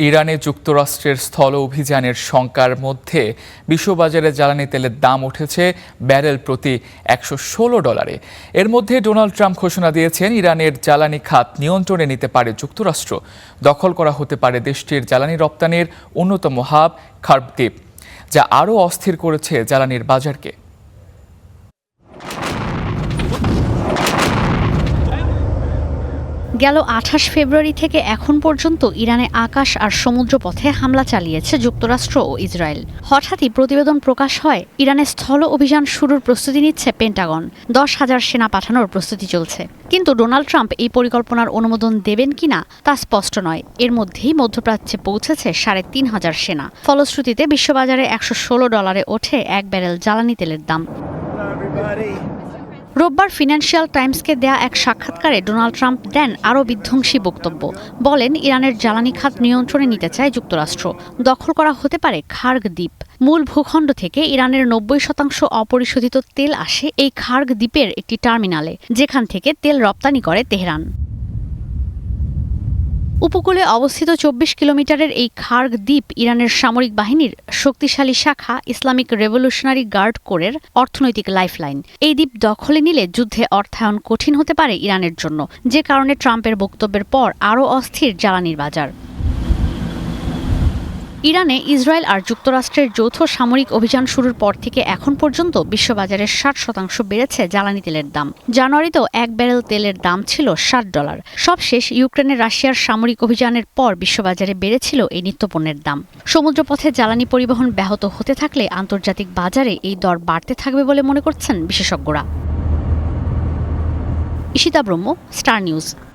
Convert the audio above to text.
ইরানে যুক্তরাষ্ট্রের স্থল অভিযানের শঙ্কার মধ্যে বিশ্ববাজারে জ্বালানি তেলের দাম উঠেছে ব্যারেল প্রতি $116। এর মধ্যে ডোনাল্ড ট্রাম্প ঘোষণা দিয়েছেন ইরানের জ্বালানি খাত নিয়ন্ত্রণে নিতে পারে যুক্তরাষ্ট্র। দখল করা হতে পারে দেশটির জ্বালানি রপ্তানির অন্যতম হাব খার্ব দ্বীপ, যা আরও অস্থির করেছে জ্বালানির বাজারকে। গেল ২৮ ফেব্রুয়ারি থেকে এখন পর্যন্ত ইরানে আকাশ আর সমুদ্রপথে হামলা চালিয়েছে যুক্তরাষ্ট্র ও ইসরায়েল। হঠাৎই প্রতিবেদন প্রকাশ হয় ইরানে স্থল অভিযান শুরুর প্রস্তুতি নিচ্ছে পেন্টাগন। ১০,০০০ সেনা পাঠানোর প্রস্তুতি চলছে। কিন্তু ডোনাল্ড ট্রাম্প এই পরিকল্পনার অনুমোদন দেবেন কিনা তা স্পষ্ট নয়। এর মধ্যেই মধ্যপ্রাচ্যে পৌঁছেছে ৩,৫০০ সেনা। ফলশ্রুতিতে বিশ্ববাজারে $116 ওঠে এক ব্যারেল জ্বালানি তেলের দাম। রোববার ফিনান্সিয়াল টাইমসকে দেয়া এক সাক্ষাৎকারে ডোনাল্ড ট্রাম্প দেন আরও বিধ্বংসী বক্তব্য। বলেন, ইরানের জ্বালানি খাত নিয়ন্ত্রণে নিতে চায় যুক্তরাষ্ট্র। দখল করা হতে পারে খার্গ দ্বীপ। মূল ভূখণ্ড থেকে ইরানের ৯০% অপরিশোধিত তেল আসে এই খার্গ দ্বীপের একটি টার্মিনালে, যেখান থেকে তেল রপ্তানি করে তেহরান। উপকূলে অবস্থিত ২৪ কিলোমিটারের এই খার্গ দ্বীপ ইরানের সামরিক বাহিনীর শক্তিশালী শাখা ইসলামিক রেভলিউশনারি গার্ড কোরের অর্থনৈতিক লাইফলাইন। এই দ্বীপ দখলে নিলে যুদ্ধে অর্থায়ন কঠিন হতে পারে ইরানের জন্য, যে কারণে ট্রাম্পের বক্তব্যের পর আরও অস্থির জ্বালানির বাজার। ইরানে ইসরায়েল আর যুক্তরাষ্ট্রের যৌথ সামরিক অভিযান শুরুর পর থেকে এখন পর্যন্ত বিশ্ববাজারে ৬০% বেড়েছে জ্বালানি তেলের দাম। জানুয়ারিতেও এক ব্যারেল তেলের দাম ছিল $৬০। সবশেষ ইউক্রেনে রাশিয়ার সামরিক অভিযানের পর বিশ্ববাজারে বেড়েছিল এই নিত্যপণ্যের দাম। সমুদ্রপথে জ্বালানি পরিবহন ব্যাহত হতে থাকলে আন্তর্জাতিক বাজারে এই দর বাড়তে থাকবে বলে মনে করছেন বিশেষজ্ঞরা। ঈশিতা ব্রহ্ম, স্টার নিউজ।